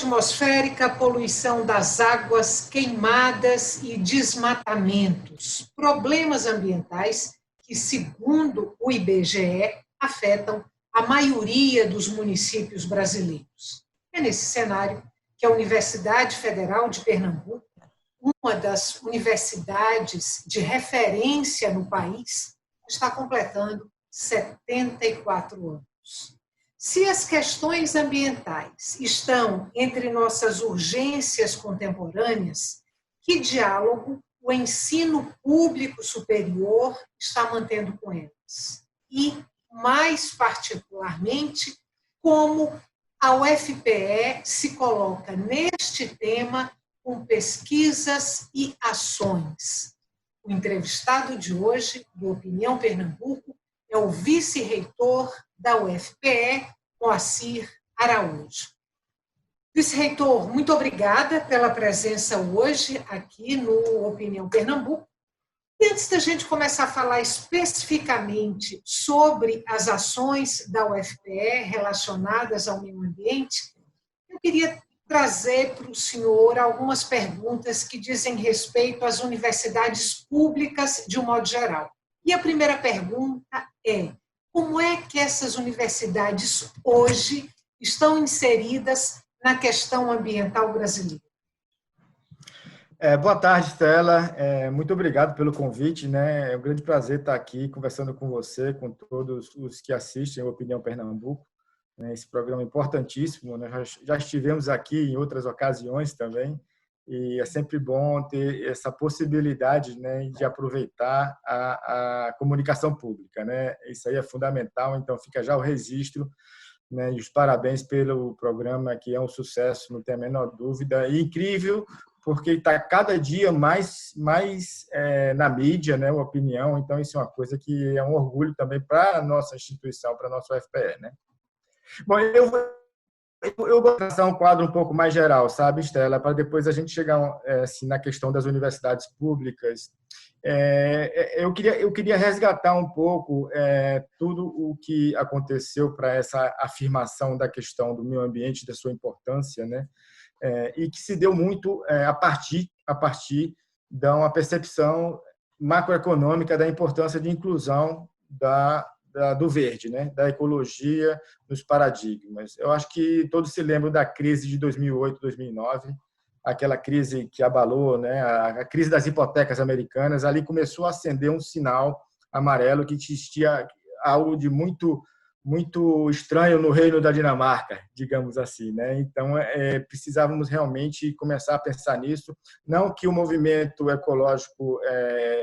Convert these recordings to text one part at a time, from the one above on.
atmosférica, poluição das águas, queimadas e desmatamentos, problemas ambientais que, segundo o IBGE, afetam a maioria dos municípios brasileiros. É nesse cenário que a Universidade Federal de Pernambuco, uma das universidades de referência no país, está completando 74 anos. Se as questões ambientais estão entre nossas urgências contemporâneas, que diálogo o ensino público superior está mantendo com elas? E, mais particularmente, como a UFPE se coloca neste tema com pesquisas e ações. O entrevistado de hoje, do Opinião Pernambuco, é o vice-reitor da UFPE, Moacir Araújo. Vice-reitor, muito obrigada pela presença hoje aqui no Opinião Pernambuco. E antes da gente começar a falar especificamente sobre as ações da UFPE relacionadas ao meio ambiente, eu queria trazer para o senhor algumas perguntas que dizem respeito às universidades públicas de um modo geral. E a primeira pergunta é: como é que essas universidades hoje estão inseridas na questão ambiental brasileira? Boa tarde, Stella. Muito obrigado pelo convite, né? É um grande prazer estar aqui conversando com você, com todos os que assistem a Opinião Pernambuco. Esse programa importantíssimo, né? Já estivemos aqui em outras ocasiões também, e é sempre bom ter essa possibilidade, né, de aproveitar a comunicação pública, né? Isso aí é fundamental, então fica já o registro, né, e os parabéns pelo programa, que é um sucesso, não tem a menor dúvida, e incrível, porque está cada dia mais na mídia, né, a opinião, então isso é uma coisa que é um orgulho também para a nossa instituição, para a nossa UFPE, né? Bom, eu vou traçar um quadro um pouco mais geral, sabe, Stella, para depois a gente chegar assim, na questão das universidades públicas. Eu queria resgatar um pouco tudo o que aconteceu para essa afirmação da questão do meio ambiente, da sua importância, né? E que se deu muito a partir de uma percepção macroeconômica da importância de inclusão do verde, né? Da ecologia nos paradigmas. Eu acho que todos se lembram da crise de 2008, 2009, aquela crise que abalou, né? A crise das hipotecas americanas. Ali começou a acender um sinal amarelo que existia algo de muito estranho no reino da Dinamarca, digamos assim, né? Então, precisávamos realmente começar a pensar nisso. Não que o movimento ecológico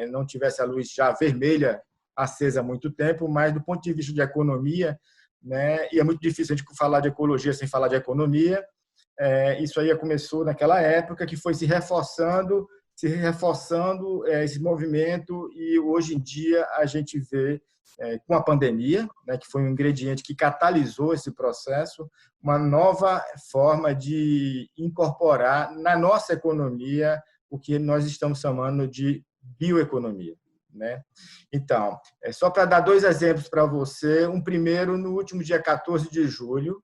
não tivesse a luz já vermelha acesa há muito tempo, mas do ponto de vista de economia, né? E é muito difícil a gente falar de ecologia sem falar de economia. Isso aí começou naquela época, que foi se reforçando esse movimento, e hoje em dia a gente vê, com a pandemia, né, que foi um ingrediente que catalisou esse processo, uma nova forma de incorporar na nossa economia o que nós estamos chamando de bioeconomia, né? Então, só para dar dois exemplos para você. Um primeiro, no último dia 14 de julho,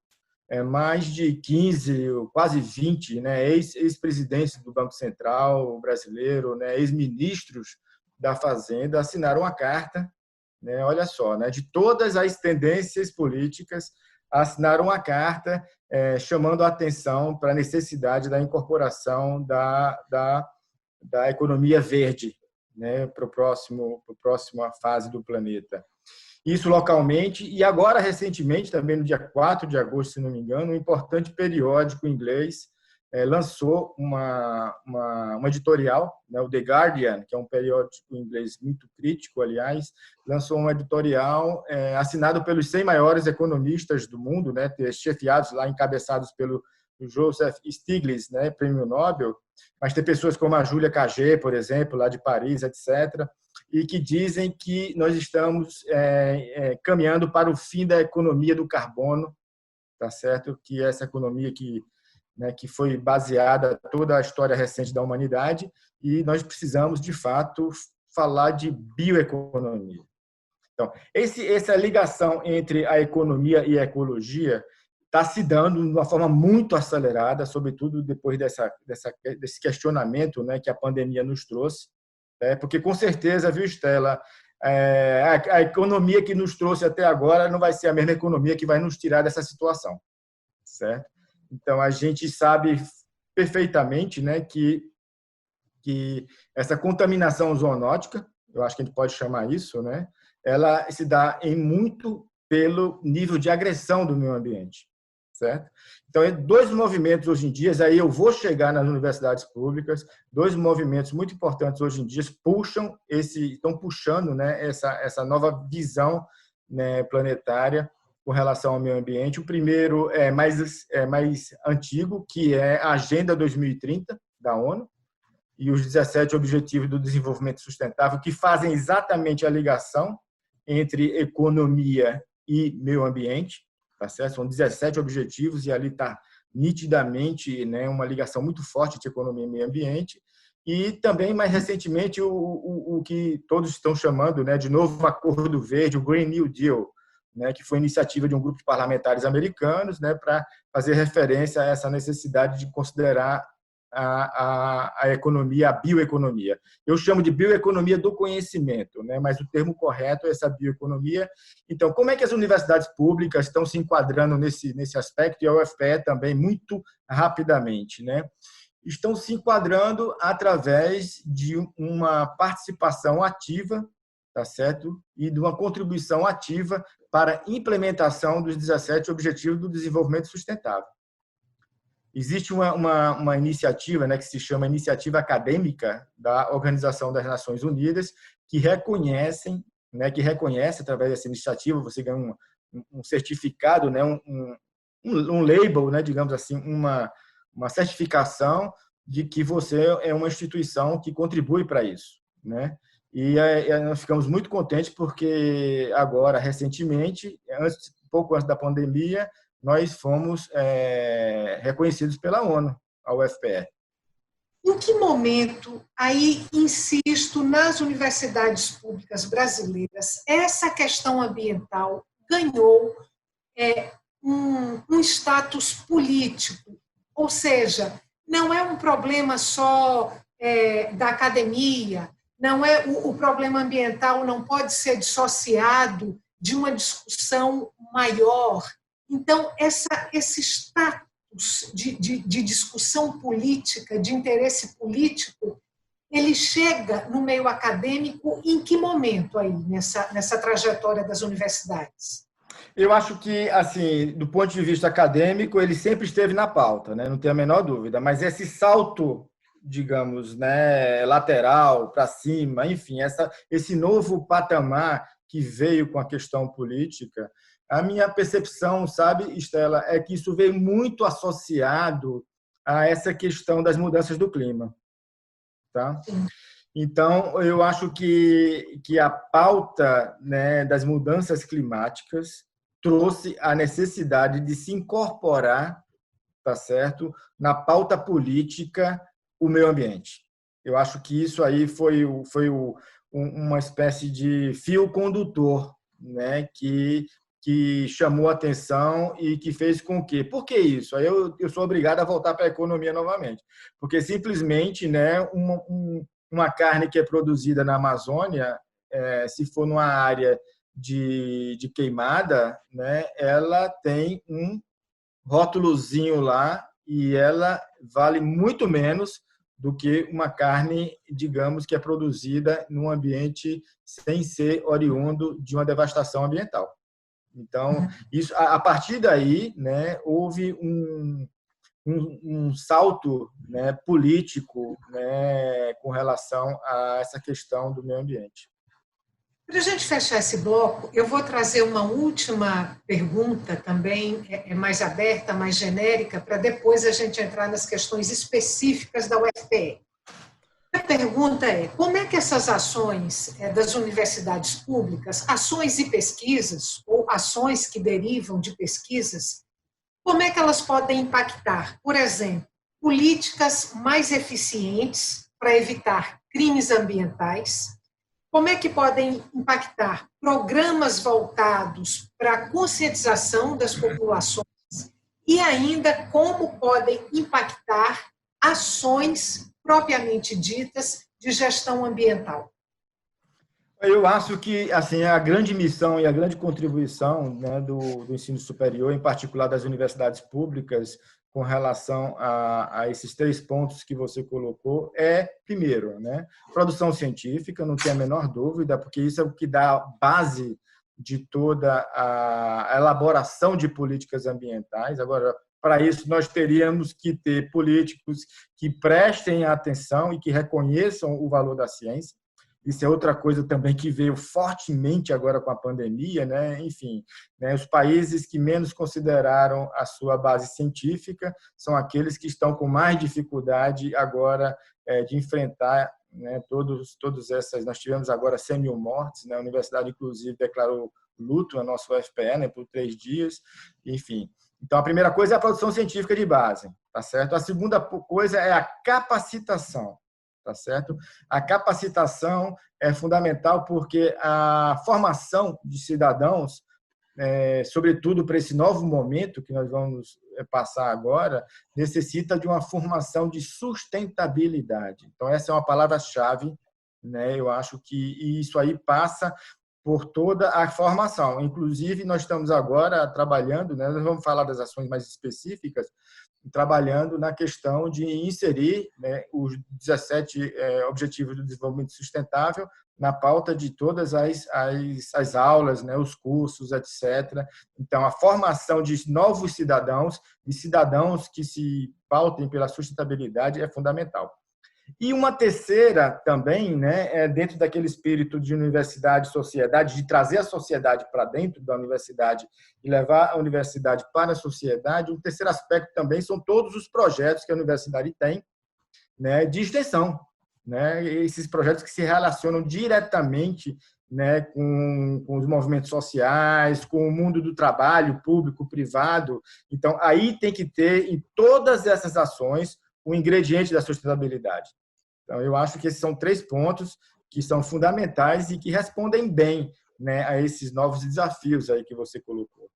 mais de 15, quase 20, né, ex-presidentes do Banco Central brasileiro, né, ex-ministros da Fazenda assinaram uma carta, né, olha só, né, de todas as tendências políticas, assinaram uma carta chamando a atenção para a necessidade da incorporação da economia verde, né, para a próxima fase do planeta. Isso localmente, e agora, recentemente, também no dia 4 de agosto, se não me engano, um importante periódico inglês lançou uma editorial, né, o The Guardian, que é um periódico inglês muito crítico, aliás, lançou um editorial assinado pelos 100 maiores economistas do mundo, né, chefiados lá, encabeçados pelo Joseph Stiglitz, né, prêmio Nobel, mas tem pessoas como a Júlia Cagé, por exemplo, lá de Paris, etc., e que dizem que nós estamos caminhando para o fim da economia do carbono, tá certo? Que essa economia que foi baseada toda a história recente da humanidade, e nós precisamos, de fato, falar de bioeconomia. Então, essa ligação entre a economia e a ecologia está se dando de uma forma muito acelerada, sobretudo depois desse questionamento, né, que a pandemia nos trouxe, porque com certeza, viu, Estela, a economia que nos trouxe até agora não vai ser a mesma economia que vai nos tirar dessa situação, certo? Então, a gente sabe perfeitamente, né, que essa contaminação zoonótica, eu acho que a gente pode chamar isso, né, ela se dá em muito pelo nível de agressão do meio ambiente, certo? Então, dois movimentos hoje em dia, aí eu vou chegar nas universidades públicas, dois movimentos muito importantes hoje em dia estão puxando, né, essa nova visão, né, planetária com relação ao meio ambiente. O primeiro é mais antigo, que é a Agenda 2030 da ONU, e os 17 Objetivos do Desenvolvimento Sustentável, que fazem exatamente a ligação entre economia e meio ambiente, tá certo? São 17 objetivos e ali está nitidamente, né, uma ligação muito forte de economia e meio ambiente. E também, mais recentemente, o que todos estão chamando, né, de novo Acordo Verde, o Green New Deal, né, que foi iniciativa de um grupo de parlamentares americanos, né, para fazer referência a essa necessidade de considerar a economia, a bioeconomia. Eu chamo de bioeconomia do conhecimento, né? Mas o termo correto é essa bioeconomia. Então, como é que as universidades públicas estão se enquadrando nesse aspecto, e a UFPE também, muito rapidamente, né? Estão se enquadrando através de uma participação ativa, tá certo? E de uma contribuição ativa para a implementação dos 17 Objetivos do Desenvolvimento Sustentável. Existe uma iniciativa, né, que se chama Iniciativa Acadêmica da Organização das Nações Unidas, que reconhece, através dessa iniciativa, você ganha um certificado, né, um label, né, digamos assim, uma certificação de que você é uma instituição que contribui para isso, né? E nós ficamos muito contentes porque agora, recentemente, pouco antes da pandemia, nós fomos reconhecidos pela ONU, a UFPE. Em que momento, aí insisto, nas universidades públicas brasileiras, essa questão ambiental ganhou um status político? Ou seja, não é um problema só da academia, não é o problema ambiental não pode ser dissociado de uma discussão maior. Então, esse status de discussão política, de interesse político, ele chega no meio acadêmico em que momento aí, nessa trajetória das universidades? Eu acho que, assim, do ponto de vista acadêmico, ele sempre esteve na pauta, né? Não tenho a menor dúvida, mas esse salto, digamos, né, lateral, para cima, enfim, esse novo patamar que veio com a questão política, a minha percepção, sabe, Estela, é que isso veio muito associado a essa questão das mudanças do clima, tá? Então, eu acho que a pauta, né, das mudanças climáticas trouxe a necessidade de se incorporar, tá certo, na pauta política o meio ambiente. Eu acho que isso aí foi uma espécie de fio condutor, né, que chamou a atenção e que fez com que... Por que isso? Aí eu sou obrigado a voltar para a economia novamente. Porque simplesmente, né, uma carne que é produzida na Amazônia, se for numa área de queimada, né, ela tem um rótulozinho lá e ela vale muito menos do que uma carne, digamos, que é produzida num ambiente sem ser oriundo de uma devastação ambiental. Então, isso, a partir daí, né, houve um salto, né, político, né, com relação a essa questão do meio ambiente. Para a gente fechar esse bloco, eu vou trazer uma última pergunta também, mais aberta, mais genérica, para depois a gente entrar nas questões específicas da UFPE. A pergunta é, como é que essas ações das universidades públicas, ações e pesquisas, ou ações que derivam de pesquisas, como é que elas podem impactar, por exemplo, políticas mais eficientes para evitar crimes ambientais? Como é que podem impactar programas voltados para a conscientização das populações e ainda como podem impactar ações propriamente ditas de gestão ambiental. Eu acho que assim a grande missão e a grande contribuição, né, do ensino superior, em particular das universidades públicas, com relação a esses 3 pontos que você colocou, é, primeiro, né, produção científica, não tem a menor dúvida, porque isso é o que dá base de toda a elaboração de políticas ambientais. Agora, para isso, nós teríamos que ter políticos que prestem atenção e que reconheçam o valor da ciência. Isso é outra coisa também que veio fortemente agora com a pandemia, né? Enfim, né? Os países que menos consideraram a sua base científica são aqueles que estão com mais dificuldade agora de enfrentar, né, todos essas. Nós tivemos agora 100.000 mortes, né? A universidade, inclusive, declarou luto no nosso UFPE, né, por 3 dias, enfim. Então, a primeira coisa é a produção científica de base, tá certo? A segunda coisa é a capacitação. Tá certo? A capacitação é fundamental porque a formação de cidadãos, sobretudo para esse novo momento que nós vamos passar agora, necessita de uma formação de sustentabilidade. Então, essa é uma palavra-chave, né? Eu acho que isso aí passa por toda a formação. Inclusive, nós estamos agora trabalhando, né? Nós vamos falar das ações mais específicas, trabalhando na questão de inserir, né, os 17 Objetivos do Desenvolvimento Sustentável na pauta de todas as aulas, né, os cursos, etc. Então, a formação de novos cidadãos e cidadãos que se pautem pela sustentabilidade é fundamental. E uma terceira também, né, dentro daquele espírito de universidade e sociedade, de trazer a sociedade para dentro da universidade e levar a universidade para a sociedade, um terceiro aspecto também são todos os projetos que a universidade tem, né, de extensão, né, esses projetos que se relacionam diretamente, né, com os movimentos sociais, com o mundo do trabalho público, privado. Então, aí tem que ter em todas essas ações o ingrediente da sustentabilidade. Então, eu acho que esses são 3 pontos que são fundamentais e que respondem bem, né, a esses novos desafios aí que você colocou.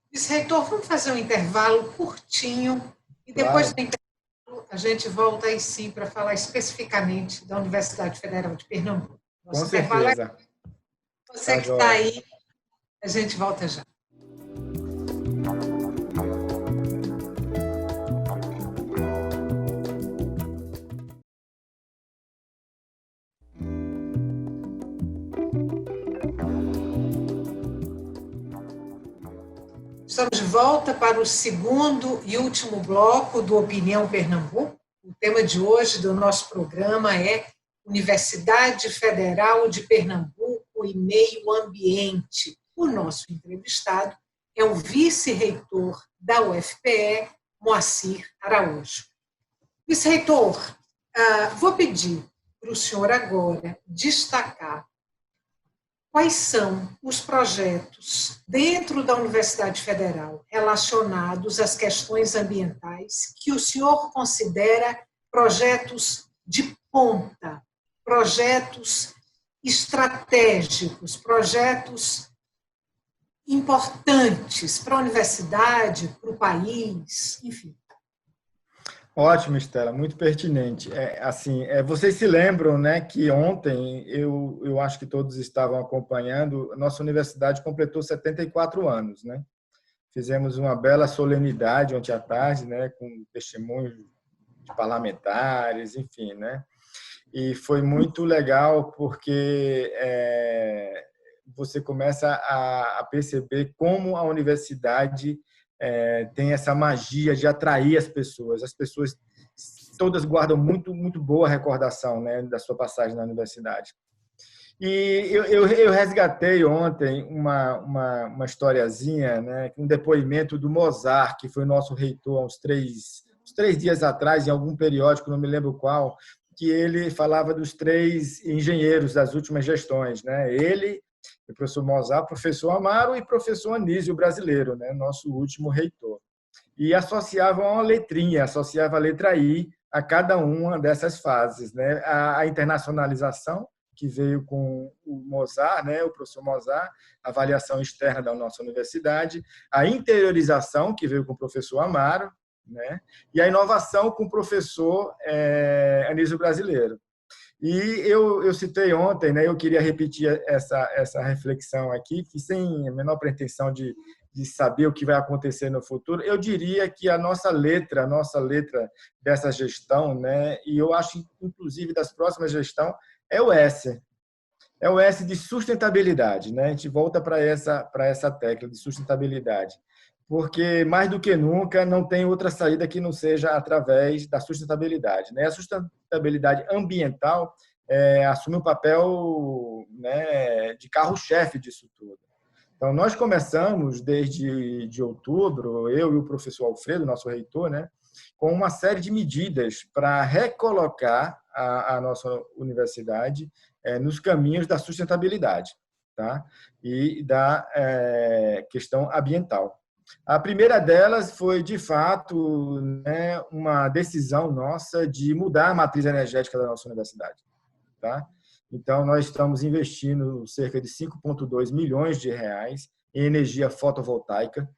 Vice-reitor, vamos fazer um intervalo curtinho e depois do intervalo a gente volta aí sim para falar especificamente da Universidade Federal de Pernambuco. Com certeza. Você que está aí, a gente volta já. Estamos de volta para o segundo e último bloco do Opinião Pernambuco. O tema de hoje do nosso programa é Universidade Federal de Pernambuco e Meio Ambiente. O nosso entrevistado é o vice-reitor da UFPE, Moacir Araújo. Vice-reitor, vou pedir para o senhor agora destacar quais são os projetos dentro da Universidade Federal relacionados às questões ambientais que o senhor considera projetos de ponta, projetos estratégicos, projetos importantes para a universidade, para o país, enfim. Ótimo, Estela, muito pertinente. Vocês se lembram, né, que ontem, eu acho que todos estavam acompanhando, a nossa universidade completou 74 anos, né? Fizemos uma bela solenidade ontem à tarde, né, com testemunhos de parlamentares, enfim, né? E foi muito legal porque você começa a perceber como a universidade tem essa magia de atrair as pessoas. As pessoas todas guardam muito boa recordação, né, da sua passagem na universidade. E eu resgatei ontem uma historiazinha, né, um depoimento do Mozart, que foi nosso reitor há uns 3 dias atrás, em algum periódico, não me lembro qual, que ele falava dos 3 engenheiros das últimas gestões, né? Ele, o professor Mozart, professor Amaro e professor Anísio brasileiro, né, nosso último reitor. E associavam uma letrinha, associava a letra I a cada uma dessas fases, né? A internacionalização, que veio com o Mozart, né, o professor Mozart, avaliação externa da nossa universidade, a interiorização, que veio com o professor Amaro, né, e a inovação com o professor Anísio Brasileiro. E eu citei ontem, né, eu queria repetir essa reflexão aqui, que sem a menor pretensão de saber o que vai acontecer no futuro, eu diria que a nossa letra dessa gestão, né, e eu acho, inclusive, das próximas gestões, é o S. É o S de sustentabilidade, né? A gente volta para essa tecla de sustentabilidade, porque mais do que nunca não tem outra saída que não seja através da sustentabilidade, né? A sustentabilidade ambiental assume um papel, né, de carro-chefe disso tudo. Então, nós começamos desde de outubro, eu e o professor Alfredo, nosso reitor, né, com uma série de medidas para recolocar a nossa universidade nos caminhos da sustentabilidade, tá? E da questão ambiental. A primeira delas foi, de fato, né, uma decisão nossa de mudar a matriz energética da nossa universidade, tá? Então, nós estamos investindo cerca de 5,2 milhões de reais em energia fotovoltaica,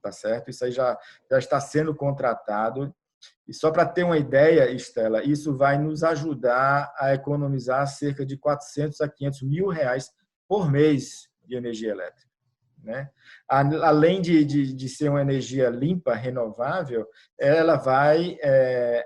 tá certo? Isso aí já está sendo contratado. E só para ter uma ideia, Estela, isso vai nos ajudar a economizar cerca de 400 a 500 mil reais por mês de energia elétrica, né? Além de ser uma energia limpa, renovável, ela vai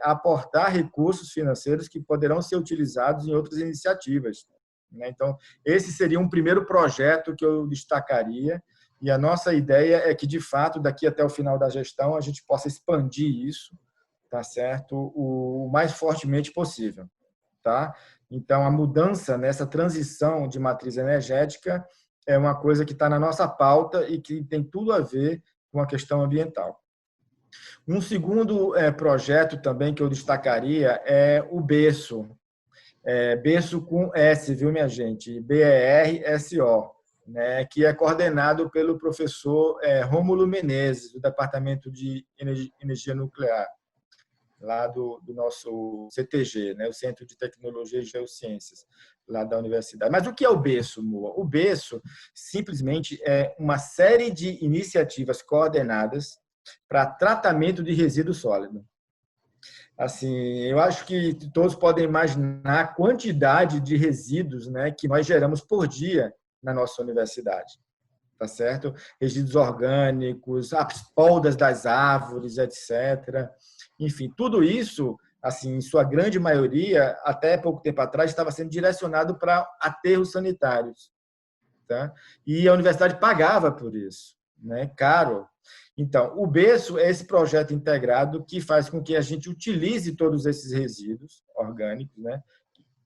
aportar recursos financeiros que poderão ser utilizados em outras iniciativas, né? Então, esse seria um primeiro projeto que eu destacaria, e a nossa ideia é que, de fato, daqui até o final da gestão, a gente possa expandir isso, tá certo? O mais fortemente possível, tá? Então, a mudança nessa transição de matriz energética é uma coisa que está na nossa pauta e que tem tudo a ver com a questão ambiental. Um segundo projeto também que eu destacaria é o Berço. Berço com S, viu, minha gente? BERSO, né, que é coordenado pelo professor Rômulo Menezes, do Departamento de Energia Nuclear, lá do nosso CTG, né, o Centro de Tecnologia e Geociências, lá da universidade. Mas o que é o Berço, Moa? O Berço simplesmente é uma série de iniciativas coordenadas para tratamento de resíduo sólido. Assim, eu acho que todos podem imaginar a quantidade de resíduos, né, que nós geramos por dia na nossa universidade, tá certo? Resíduos orgânicos, as podas das árvores, etc. Enfim, tudo isso, assim, em sua grande maioria, até pouco tempo atrás, estava sendo direcionado para aterros sanitários, tá? E a universidade pagava por isso, né? Caro. Então, o Berço é esse projeto integrado que faz com que a gente utilize todos esses resíduos orgânicos, né?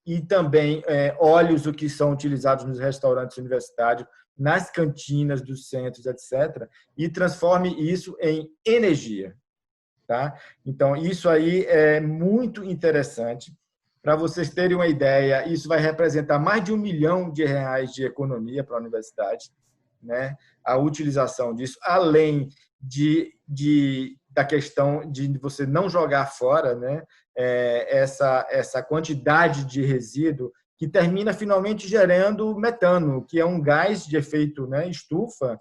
E também óleos, o que são utilizados nos restaurantes universitários, nas cantinas dos centros, etc., e transforme isso em energia, tá? Então, isso aí é muito interessante. Para vocês terem uma ideia, isso vai representar mais de R$ 1 milhão de economia para a universidade, né? A utilização disso, além da questão de você não jogar fora, né, essa quantidade de resíduo que termina finalmente gerando metano, que é um gás de efeito, né, estufa,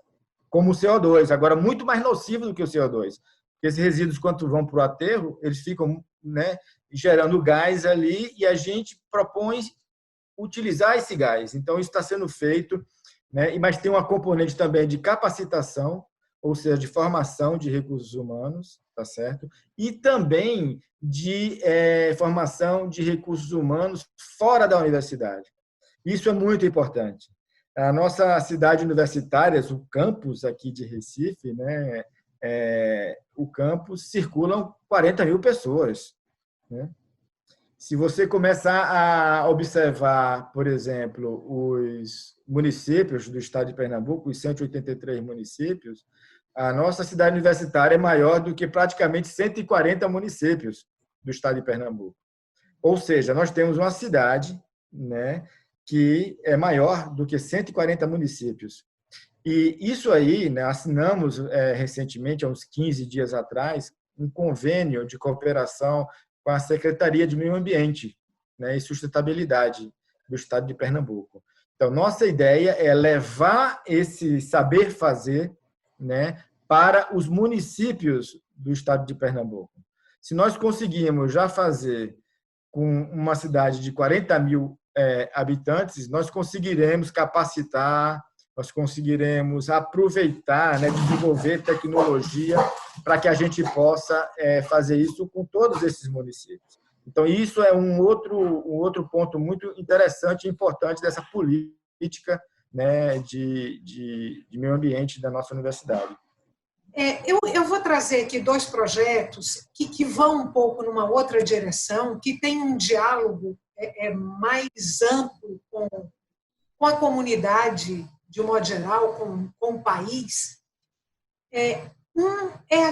como o CO2, agora muito mais nocivo do que o CO2. Porque esses resíduos, quando vão para o aterro, eles ficam, né, gerando gás ali e a gente propõe utilizar esse gás. Então, isso está sendo feito, né, mas tem uma componente também de capacitação, ou seja, de formação de recursos humanos, tá certo? E também de formação de recursos humanos fora da universidade. Isso é muito importante. A nossa cidade universitária, o campus aqui de Recife, né, o campus circulam 40 mil pessoas, né? Se você começar a observar, por exemplo, os municípios do estado de Pernambuco, os 183 municípios, a nossa cidade universitária é maior do que praticamente 140 municípios do estado de Pernambuco. Ou seja, nós temos uma cidade, né, que é maior do que 140 municípios. E isso aí, né, assinamos recentemente, há uns 15 dias atrás, um convênio de cooperação com a Secretaria de Meio Ambiente, né, e Sustentabilidade do estado de Pernambuco. Então, nossa ideia é levar esse saber fazer, né, para os municípios do estado de Pernambuco. Se nós conseguirmos já fazer com uma cidade de 40 mil habitantes, nós conseguiremos capacitar, nós conseguiremos aproveitar, né, desenvolver tecnologia para que a gente possa fazer isso com todos esses municípios. Então, isso é um outro ponto muito interessante e importante dessa política, né, de meio ambiente da nossa universidade. Eu vou trazer aqui dois projetos que vão um pouco numa outra direção, que tem um diálogo mais amplo com a comunidade, de um modo geral, com o país. Um é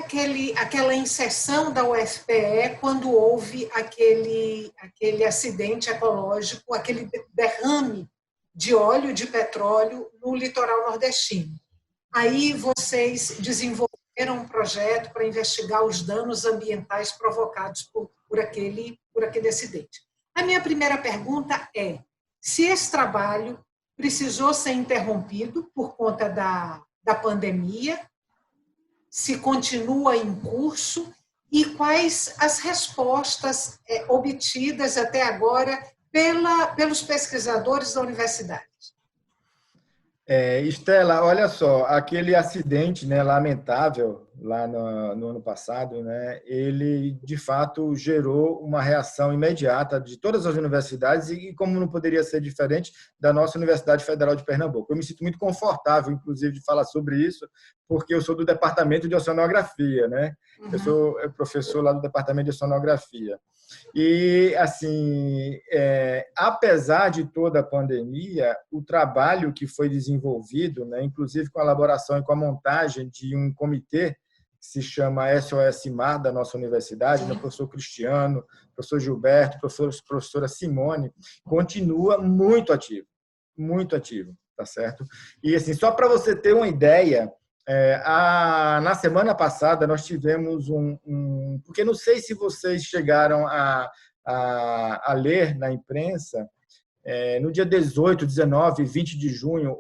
aquela inserção da UFPE quando houve aquele acidente ecológico, aquele derrame de óleo de petróleo no litoral nordestino. Aí vocês desenvolveram um projeto para investigar os danos ambientais provocados por aquele acidente. A minha primeira pergunta é se esse trabalho precisou ser interrompido por conta da pandemia, se continua em curso e quais as respostas obtidas até agora pelos pesquisadores da universidade. Estela, olha só, aquele acidente, né, lamentável lá no ano passado, né, ele de fato gerou uma reação imediata de todas as universidades e como não poderia ser diferente da nossa Universidade Federal de Pernambuco. Eu me sinto muito confortável, inclusive, de falar sobre isso, porque eu sou do Departamento de Oceanografia, né? Eu sou professor lá do Departamento de Oceanografia. E, assim, apesar de toda a pandemia, o trabalho que foi desenvolvido, né, inclusive com a elaboração e com a montagem de um comitê que se chama SOS Mar da nossa universidade, né, professor Cristiano, professor Gilberto, professora Simone, continua muito ativo, tá certo? E, assim, só para você ter uma ideia, na semana passada nós tivemos porque não sei se vocês chegaram a ler na imprensa, no dia 18, 19, 20 de junho,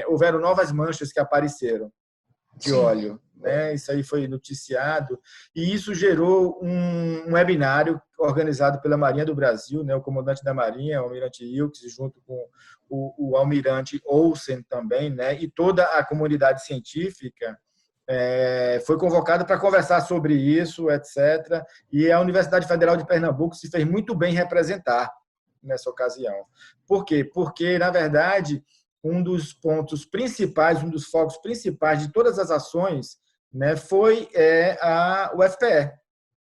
houveram novas manchas que apareceram de óleo. Né? Isso aí foi noticiado e isso gerou um webinário organizado pela Marinha do Brasil, né? O comandante da Marinha, o almirante Wilkes, junto com o almirante Olsen também, né? E toda a comunidade científica foi convocada para conversar sobre isso, etc. E a Universidade Federal de Pernambuco se fez muito bem representar nessa ocasião. Por quê? Porque, na verdade, um dos pontos principais, um dos focos principais de todas as ações, né, foi a UFPE.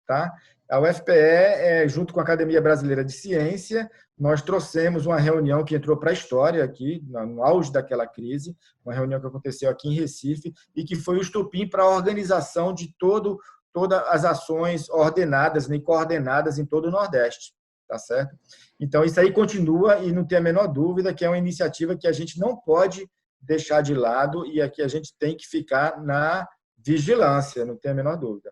Tá? A UFPE, junto com a Academia Brasileira de Ciência, nós trouxemos uma reunião que entrou para a história aqui, no auge daquela crise, uma reunião que aconteceu aqui em Recife e que foi o estopim para a organização de todas as ações ordenadas e coordenadas em todo o Nordeste. Tá certo? Então, isso aí continua e não tem a menor dúvida que é uma iniciativa que a gente não pode deixar de lado e aqui a gente tem que ficar na vigilância, não tem a menor dúvida.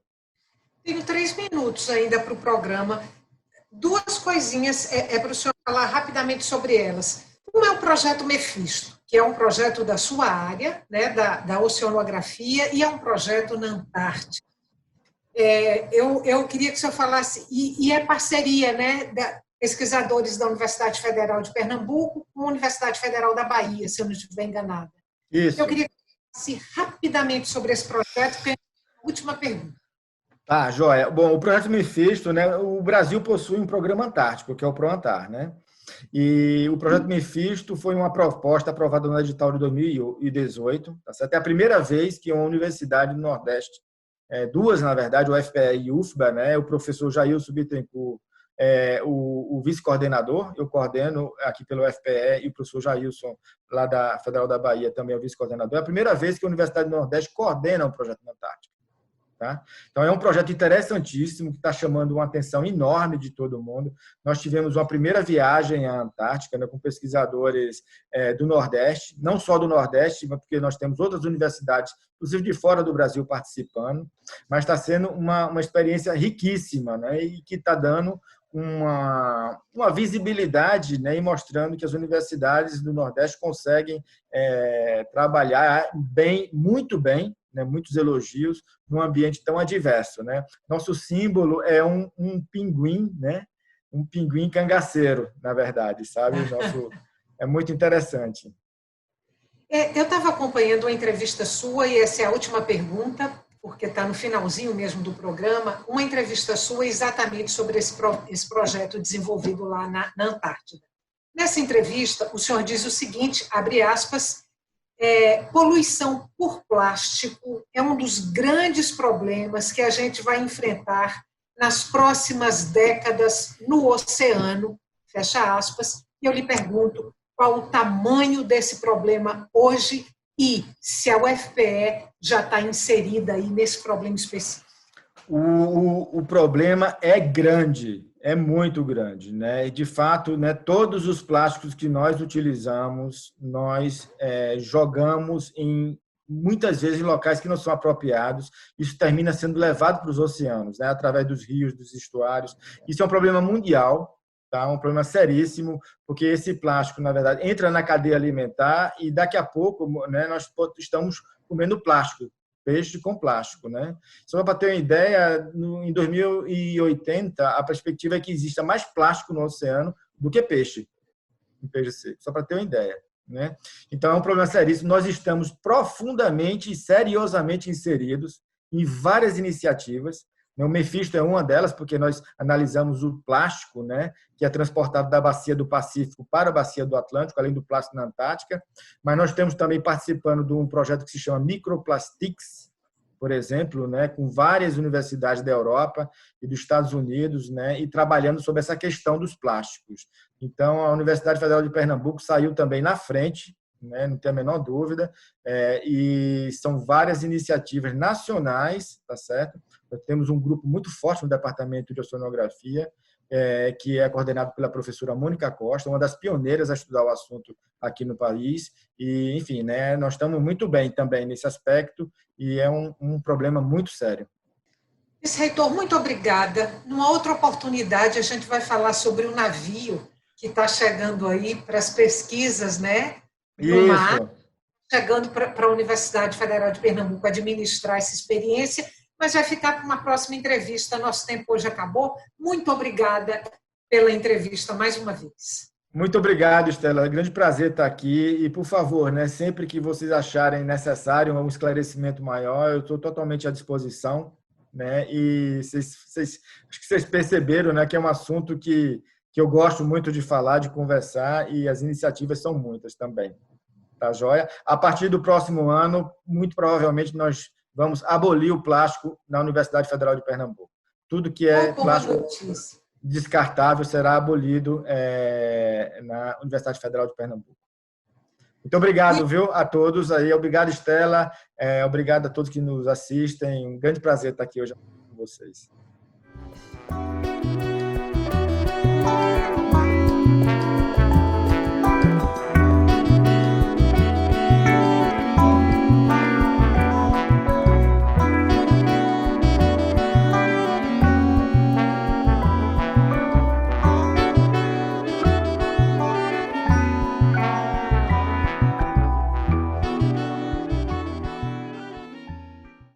Tenho 3 minutos ainda para o programa. 2 coisinhas para o senhor falar rapidamente sobre elas. Um é o projeto Mefisto, que é um projeto da sua área, né, da oceanografia, e é um projeto na Antártica. Eu queria que o senhor falasse, e é parceria, né, pesquisadores da Universidade Federal de Pernambuco com a Universidade Federal da Bahia, se eu não estiver enganada. Isso. Eu queria que você falasse rapidamente sobre esse projeto, porque é a última pergunta. Tá, joia. Bom, o projeto Mefisto, né, o Brasil possui um programa antártico, que é o ProAntar, né? E o projeto Mefisto foi uma proposta aprovada no edital de 2018, tá certo? É a primeira vez que uma universidade do Nordeste, 2, na verdade, o UFPE e o UFBA, né? O professor Jailson Bittencourt, o vice-coordenador, eu coordeno aqui pelo UFPE, e o professor Jailson, lá da Federal da Bahia, também é o vice-coordenador. É a primeira vez que a Universidade do Nordeste coordena um projeto na Antártica. Tá? Então, é um projeto interessantíssimo que está chamando uma atenção enorme de todo mundo. Nós tivemos uma primeira viagem à Antártica, né, com pesquisadores do Nordeste, não só do Nordeste, mas porque nós temos outras universidades, inclusive de fora do Brasil, participando, mas está sendo uma experiência riquíssima, né, e que está dando uma visibilidade, né, e mostrando que as universidades do Nordeste conseguem trabalhar bem, muito bem, né, muitos elogios, num ambiente tão adverso, né? Nosso símbolo é um pinguim, né? Um pinguim cangaceiro, na verdade, sabe? É muito interessante. Eu estava acompanhando uma entrevista sua, e essa é a última pergunta, porque está no finalzinho mesmo do programa, uma entrevista sua exatamente sobre esse projeto desenvolvido lá na Antártida. Nessa entrevista, o senhor diz o seguinte, abre aspas, poluição por plástico é um dos grandes problemas que a gente vai enfrentar nas próximas décadas no oceano, fecha aspas, e eu lhe pergunto qual o tamanho desse problema hoje e se a UFPE já está inserida aí nesse problema específico. O problema é grande, é muito grande, né? E, de fato, né, todos os plásticos que nós utilizamos, nós jogamos muitas vezes em locais que não são apropriados. Isso termina sendo levado para os oceanos, né, através dos rios, dos estuários. Isso é um problema mundial, tá? Um problema seríssimo, porque esse plástico, na verdade, entra na cadeia alimentar e daqui a pouco, né, nós estamos comendo plástico. Peixe com plástico, né? Só para ter uma ideia, em 2080, a perspectiva é que exista mais plástico no oceano do que peixe, em peixe seco. Só para ter uma ideia, né? Então, é um problema seríssimo. Nós estamos profundamente e seriosamente inseridos em várias iniciativas. O Mefisto é uma delas, porque nós analisamos o plástico, né, que é transportado da bacia do Pacífico para a bacia do Atlântico, além do plástico na Antártica. Mas nós estamos também participando de um projeto que se chama Microplastics, por exemplo, né, com várias universidades da Europa e dos Estados Unidos, né, e trabalhando sobre essa questão dos plásticos. Então, a Universidade Federal de Pernambuco saiu também na frente, né, não tem a menor dúvida, e são várias iniciativas nacionais, tá certo? Nós temos um grupo muito forte no Departamento de Oceanografia, que é coordenado pela professora Mônica Costa, uma das pioneiras a estudar o assunto aqui no país, e, enfim, né, nós estamos muito bem também nesse aspecto, e é um problema muito sério. Vice-reitor, muito obrigada. Numa outra oportunidade, a gente vai falar sobre o navio que está chegando aí para as pesquisas, né, no mar, chegando para a Universidade Federal de Pernambuco administrar essa experiência, mas vai ficar para uma próxima entrevista. Nosso tempo hoje acabou. Muito obrigada pela entrevista mais uma vez. Muito obrigado, Estela. É um grande prazer estar aqui. E, por favor, né, sempre que vocês acharem necessário um esclarecimento maior, eu estou totalmente à disposição. Né? E acho que vocês perceberam, né, que é um assunto que eu gosto muito de falar, de conversar, e as iniciativas são muitas também. Tá joia? A partir do próximo ano, muito provavelmente, nós vamos abolir o plástico na Universidade Federal de Pernambuco. Tudo que é plástico descartável será abolido na Universidade Federal de Pernambuco. Muito obrigado, viu, a todos aí. Obrigado, Estela. Obrigado a todos que nos assistem. Um grande prazer estar aqui hoje com vocês.